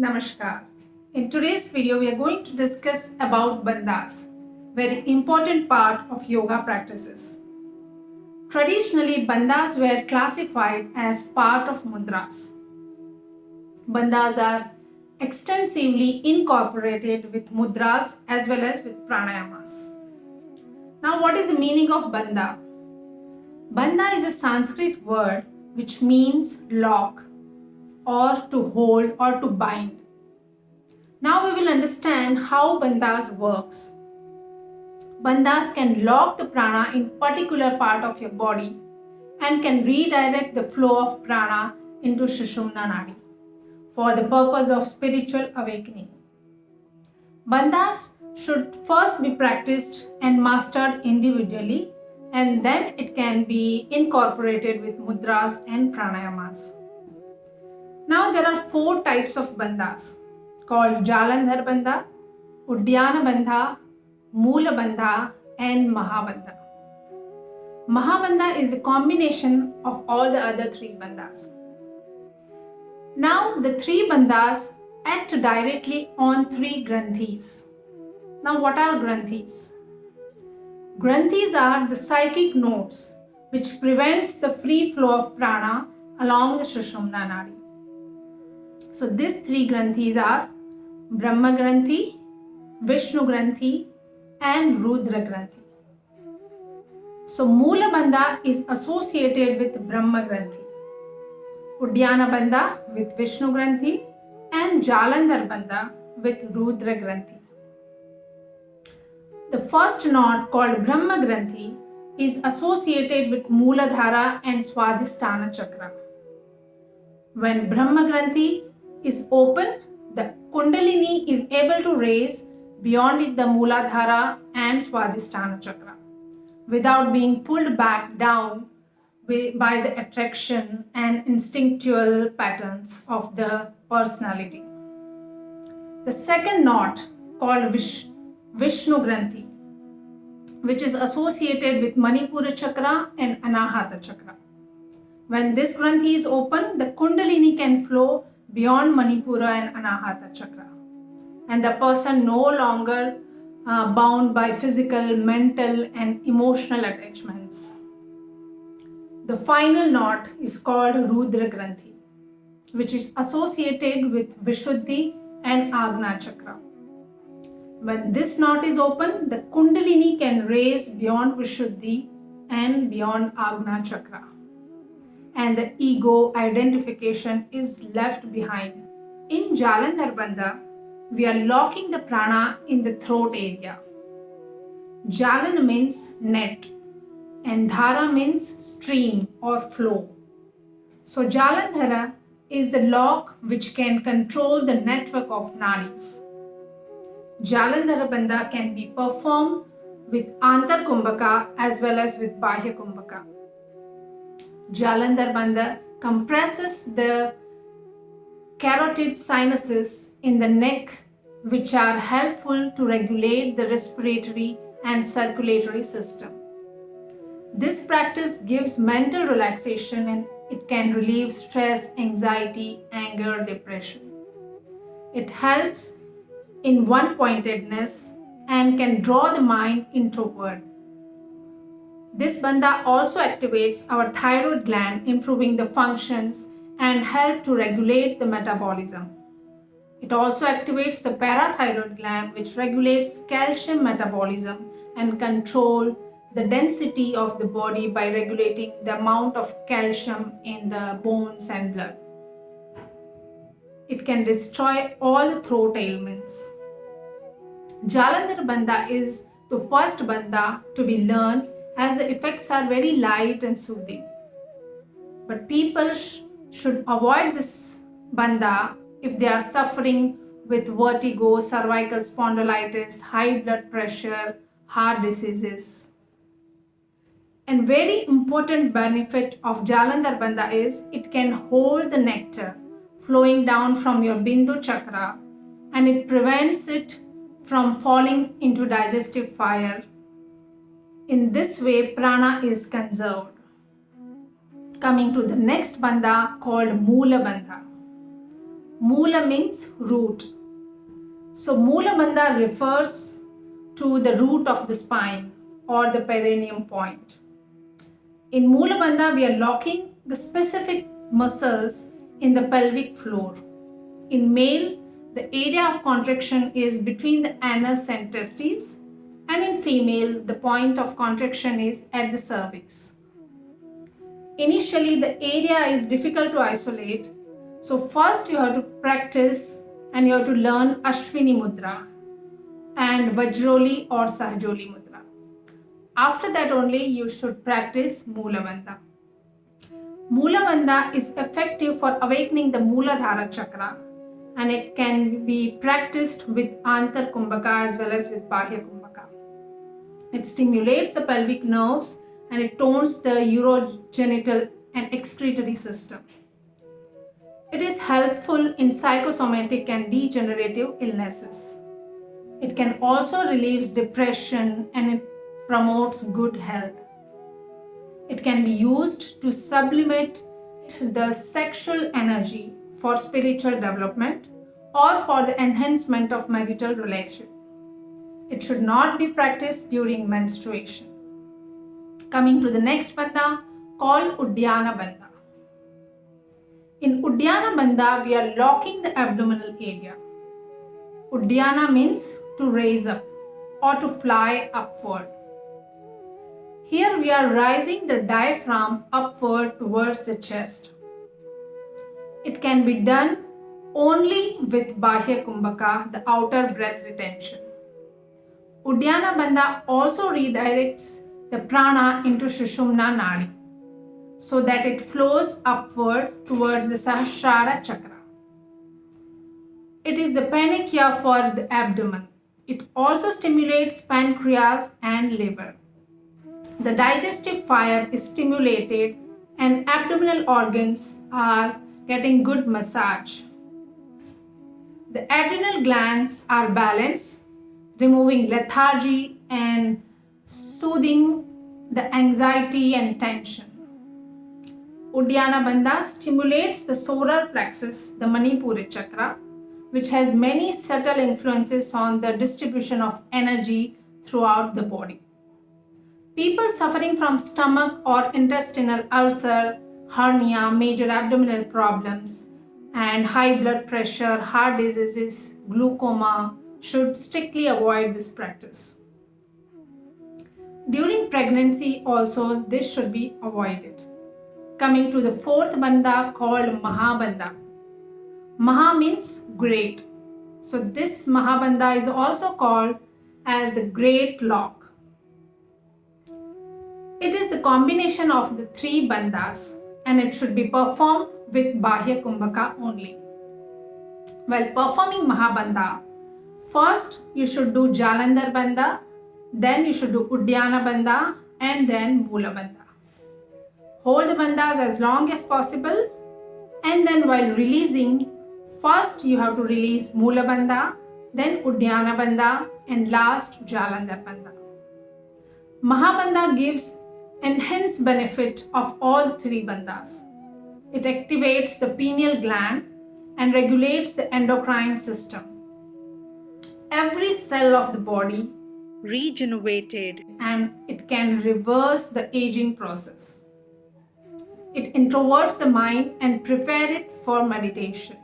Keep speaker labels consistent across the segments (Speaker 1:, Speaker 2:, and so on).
Speaker 1: Namaskar. In today's video, we are going to discuss about bandhas, very important part of yoga practices. Traditionally, bandhas were classified as part of mudras. Bandhas are extensively incorporated with mudras as well as with pranayamas. Now, what is the meaning of bandha? Bandha is a Sanskrit word which means lock or to hold or to bind. Now we will understand how bandhas works. Bandhas can lock the prana in particular part of your body and can redirect the flow of prana into Sushumna Nadi for the purpose of spiritual awakening. Bandhas should first be practiced and mastered individually, and then it can be incorporated with mudras and pranayamas. Now there are 4 types of bandhas called Jalandhar Bandha, Udyana Bandha, Moola Bandha and Mahabandha. Mahabandha is a combination of all the other 3 bandhas. Now the 3 bandhas act directly on 3 granthis. Now what are granthis? Granthis are the psychic nodes which prevents the free flow of prana along the Sushumna Nadi. So these 3 granthis are Brahma Granthi, Vishnu Granthi and Rudra Granthi. So Moola Bandha is associated with Brahma Granthi, Udyana Bandha with Vishnu Granthi and Jalandhar Bandha with Rudra Granthi. The first knot called Brahma Granthi is associated with Mooladhara and Swadhisthana Chakra. When Brahma Granthi is open, the Kundalini is able to raise beyond it the Mooladhara and Swadhisthana Chakra without being pulled back down by the attraction and instinctual patterns of the personality. The second knot called Vishnu Granthi, which is associated with Manipura Chakra and Anahata Chakra. When this Granthi is open, the Kundalini can flow beyond Manipura and Anahata Chakra, and the person no longer bound by physical, mental and emotional attachments. The final knot is called Rudra Granthi, which is associated with Vishuddhi and Agna Chakra. When this knot is open, the Kundalini can raise beyond Vishuddhi and beyond Agna Chakra, and the ego identification is left behind. In Jalandhar Bandha, we are locking the prana in the throat area. Jalan means net and dhara means stream or flow. So Jalandhara is the lock which can control the network of nadis. Jalandhara Bandha can be performed with Antar Kumbhaka as well as with Bahya Kumbhaka. Jalandhar Bandha compresses the carotid sinuses in the neck, which are helpful to regulate the respiratory and circulatory system. This practice gives mental relaxation and it can relieve stress, anxiety, anger, depression. It helps in one-pointedness and can draw the mind introvert. This bandha also activates our thyroid gland, improving the functions and help to regulate the metabolism. It also activates the parathyroid gland, which regulates calcium metabolism and control the density of the body by regulating the amount of calcium in the bones and blood. It can destroy all the throat ailments. Jalandhar Bandha is the first bandha to be learned as the effects are very light and soothing. But people should avoid this bandha if they are suffering with vertigo, cervical spondylitis, high blood pressure, heart diseases. And very important benefit of Jalandhar Bandha is it can hold the nectar flowing down from your Bindu chakra, and it prevents it from falling into digestive fire. In this way, prana is conserved. Coming to the next bandha called Moola Bandha. Mula means root. So Mula Bandha refers to the root of the spine or the perineum point. In Mula Bandha, we are locking the specific muscles in the pelvic floor. In male, the area of contraction is between the anus and testes, and in female, the point of contraction is at the cervix. Initially, the area is difficult to isolate, so first you have to practice and you have to learn Ashwini Mudra and Vajroli or Sahajoli Mudra. After that only you should practice Mula Bandha. Mula Bandha is effective for awakening the Muladhara chakra, and it can be practiced with Antar Kumbhaka as well as with Bahya Kumbhaka. It stimulates the pelvic nerves and it tones the urogenital and excretory system. It is helpful in psychosomatic and degenerative illnesses. It can also relieve depression and it promotes good health. It can be used to sublimate the sexual energy for spiritual development or for the enhancement of marital relationship. It should not be practiced during menstruation. Coming to the next bandha called Uddiyana Bandha. In Uddiyana Bandha, we are locking the abdominal area. Uddiyana means to raise up or to fly upward. Here we are raising the diaphragm upward towards the chest. It can be done only with Bahya Kumbhaka, the outer breath retention. Uddiyana Bandha also redirects the prana into Sushumna Nadi so that it flows upward towards the Sahasrara chakra. It is the panacea for the abdomen. It also stimulates pancreas and liver. The digestive fire is stimulated and abdominal organs are getting good massage. The adrenal glands are balanced, removing lethargy and soothing the anxiety and tension. Uddiyana Bandha stimulates the solar plexus, the Manipura chakra, which has many subtle influences on the distribution of energy throughout the body. People suffering from stomach or intestinal ulcer, hernia, major abdominal problems, and high blood pressure, heart diseases, glaucoma should strictly avoid this practice. During pregnancy also this should be avoided. Coming to the fourth bandha called Mahabandha. Maha means great. So this Mahabandha is also called as the great lock. It is the combination of the three bandhas and it should be performed with Bahya Kumbhaka only. While performing Mahabandha, first you should do Jalandhar Bandha, then you should do Uddiyana Bandha and then Mula Bandha. Hold the bandhas as long as possible and then while releasing, first you have to release Mula Bandha, then Uddiyana Bandha and last Jalandhar Bandha. Mahabandha gives enhanced benefit of all three bandhas. It activates the pineal gland and regulates the endocrine system. Every cell of the body regenerated and it can reverse the aging process. It introverts the mind and prepare it for meditation.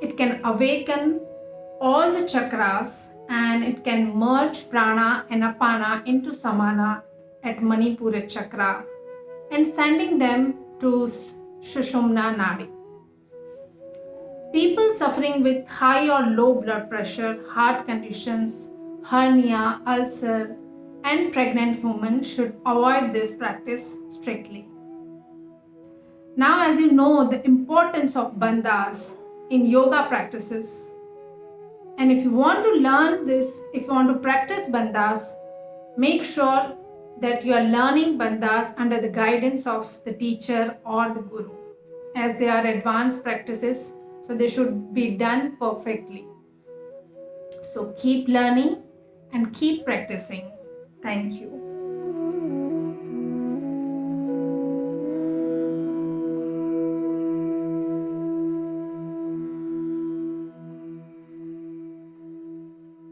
Speaker 1: It can awaken all the chakras and it can merge prana and apana into samana at Manipura chakra and sending them to Sushumna Nadi. People suffering with high or low blood pressure, heart conditions, hernia, ulcer, and pregnant women should avoid this practice strictly. Now, as you know, the importance of bandhas in yoga practices, and if you want to learn this, if you want to practice bandhas, make sure that you are learning bandhas under the guidance of the teacher or the guru, as they are advanced practices, so they should be done perfectly. So keep learning and keep practicing. Thank you.